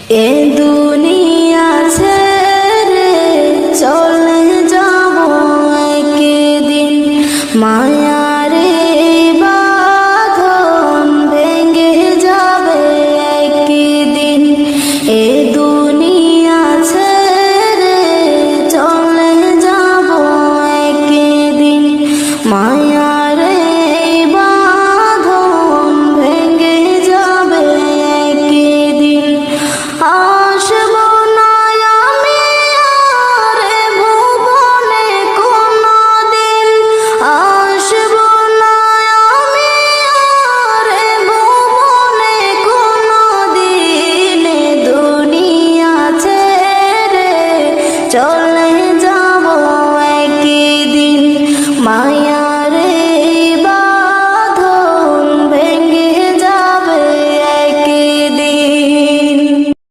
এ দুনিয়া ছেড়ে চলে যাব একদিন, মায়ারে বাঁধন ভেঙে যাবে একদিন। এ